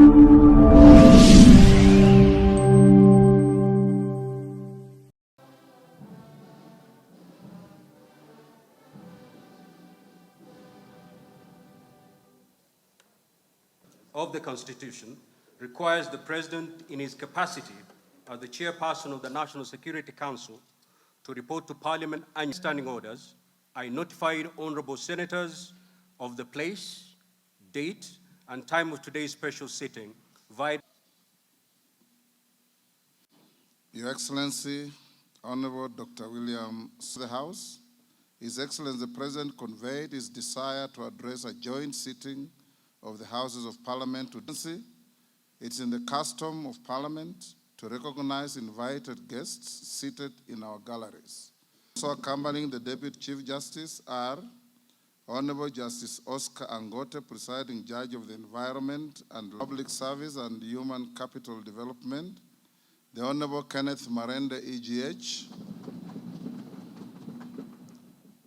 of the Constitution requires the President in his capacity as the chairperson of the National Security Council to report to Parliament and standing orders. I notified honorable senators of the place, date, and time of today's special sitting via... Your Excellency, Honorable Dr. William the House, His Excellency the President conveyed his desire to address a joint sitting of the Houses of Parliament today. It's in the custom of Parliament to recognize invited guests seated in our galleries. Also accompanying the Deputy Chief Justice are Honorable Justice Oscar Angote, Presiding Judge of the Environment and Public Service and Human Capital Development, the Honorable Kenneth Marende, EGH,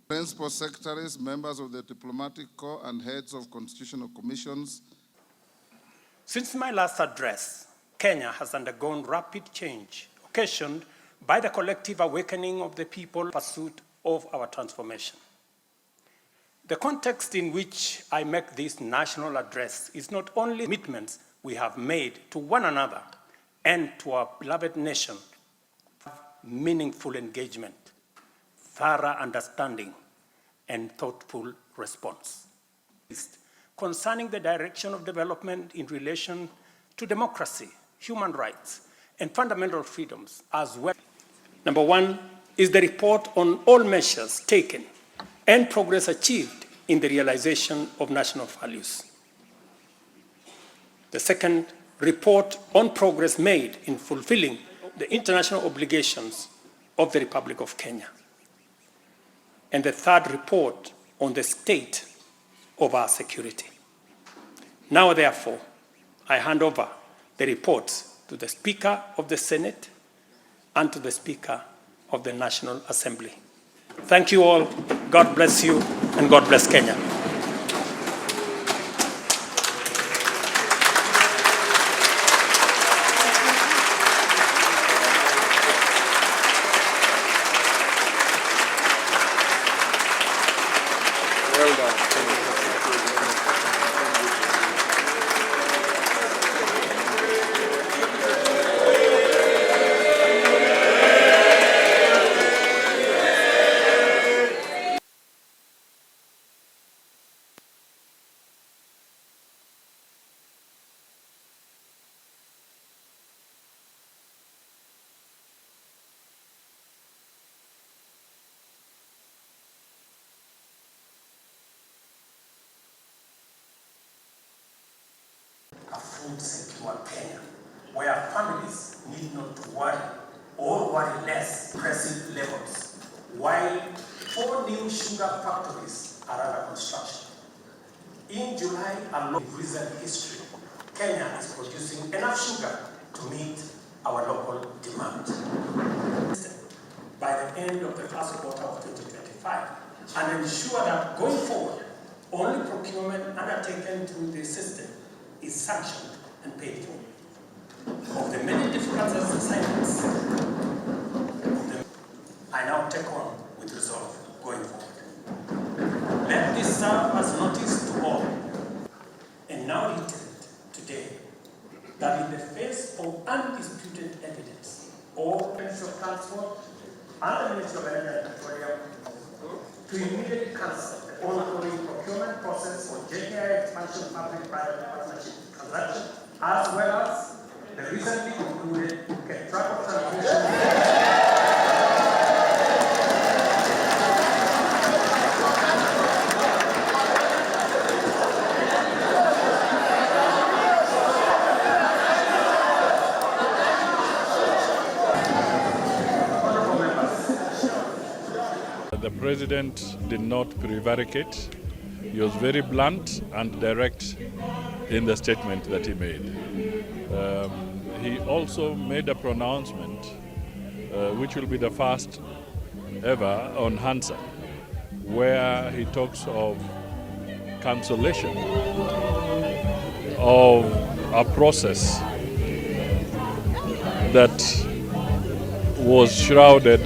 Principal Secretaries, members of the Diplomatic Corps, and heads of constitutional commissions. Since my last address, Kenya has undergone rapid change, occasioned by the collective awakening of the people in pursuit of our transformation. The context in which I make this national address is not only commitments we have made to one another and to our beloved nation, meaningful engagement, thorough understanding, and thoughtful response. Concerning the direction of development in relation to democracy, human rights, and fundamental freedoms as well. Number one is the report on all measures taken and progress achieved in the realization of national values. The second, report on progress made in fulfilling the international obligations of the Republic of Kenya. And the third, report on the state of our security. Now, therefore, I hand over the reports to the Speaker of the Senate and to the Speaker of the National Assembly. Thank you all. God bless you, and God bless Kenya. Well done. A food secure Kenya, where families need not to worry or worry less present levels, while 4 new sugar factories are under construction. In July alone, in recent history, Kenya is producing enough sugar to meet our local demand. By the end of the first quarter of 2025, and ensure that going forward, only procurement undertaken through the system is sanctioned and paid for. Of the many difficult assignments, I now take on with resolve going forward. Let this serve as notice to all, and now reiterate today that in the face of undisputed evidence, all Ministry of Transport and the Ministry of Energy and Petroleum to immediately cancel the ongoing procurement process for JKI expansion public-private partnership transaction, as well as the recently concluded Ketraco transmission. The President did not prevaricate. He was very blunt and direct in the statement that he made. He also made a pronouncement, which will be the first ever on Hansa, where he talks of cancellation of a process that was shrouded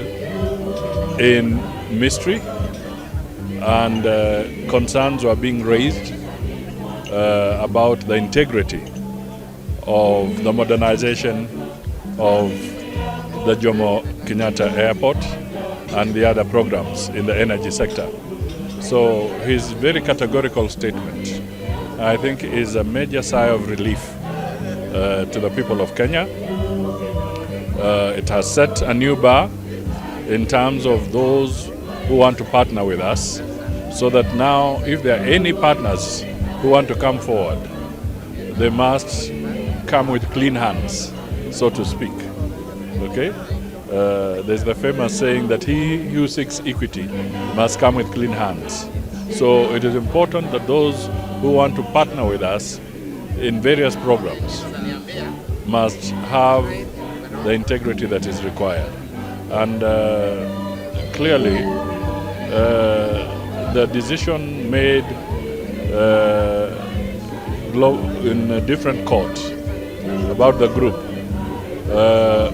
in mystery, and concerns were being raised about the integrity of the modernization of the Jomo Kenyatta Airport and the other programs in the energy sector. So his very categorical statement, I think, is a major sigh of relief to the people of Kenya. It has set a new bar in terms of those who want to partner with us, so that now if there are any partners who want to come forward, they must come with clean hands, so to speak. Okay? There's the famous saying that he who seeks equity must come with clean hands. So it is important that those who want to partner with us in various programs must have the integrity that is required. And clearly, the decision made in a different court about the group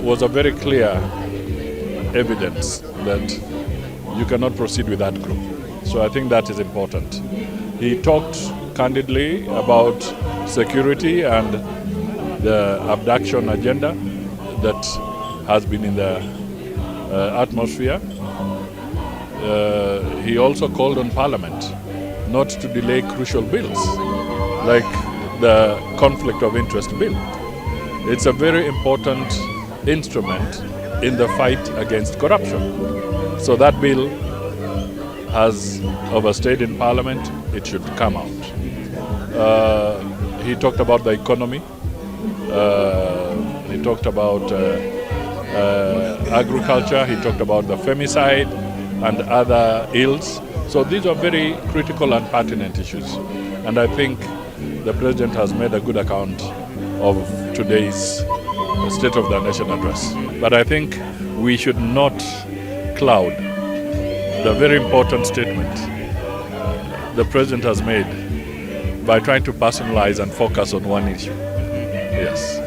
was a very clear evidence that you cannot proceed with that group. So I think that is important. He talked candidly about security and the abduction agenda that has been in the atmosphere. He also called on Parliament not to delay crucial bills, like the conflict of interest bill. It's a very important instrument in the fight against corruption. So that bill has overstayed in Parliament. It should come out. He talked about the economy. He talked about agriculture. He talked about the femicide and other ills. So these are very critical and pertinent issues. And I think the President has made a good account of today's State of the Nation address. But I think we should not cloud the very important statement the President has made by trying to personalize and focus on one issue. Yes.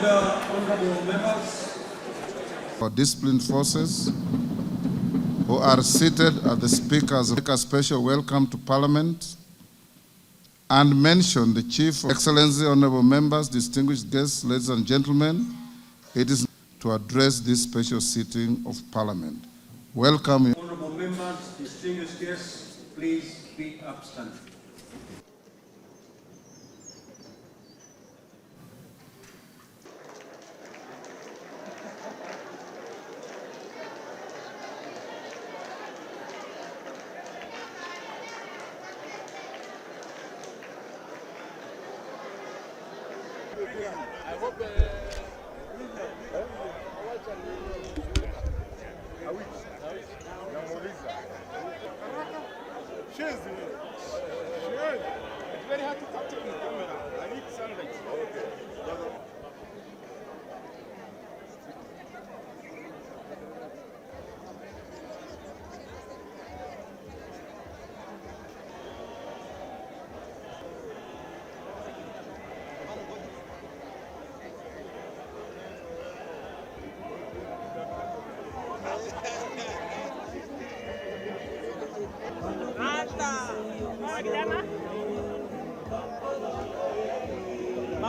Honorable members. For disciplined forces who are seated at the Speaker's make a special welcome to Parliament and mention the Chief of Excellency, honorable members, distinguished guests, ladies and gentlemen, it is to address this special sitting of Parliament. Welcome. Honorable members, distinguished guests, please be upstanding.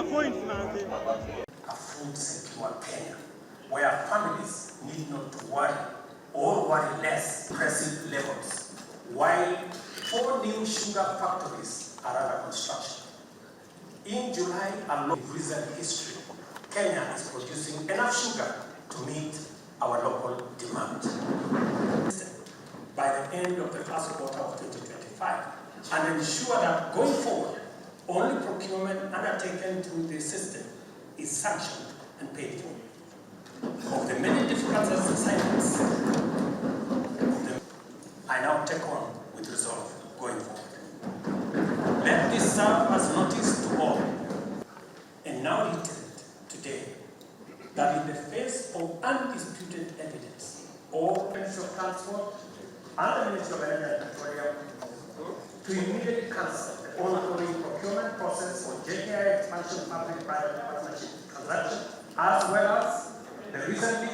A food secure Kenya, where families need not to worry or worry less pressing levels, while 4 new sugar factories are under construction. In July alone, in recent history, Kenya is producing enough sugar to meet our local demand. By the end of the first quarter of 2025, and ensure that going forward, only procurement undertaken through the system is sanctioned and paid for. Of the many difficult assignments, I now take on with resolve going forward. Let this serve as notice to all, and now reiterate today that in the face of undisputed evidence, all Ministry of Transport and the Ministry of Energy and Petroleum to immediately cancel the ongoing procurement process for JKI expansion public-private partnership transaction, as well as the recently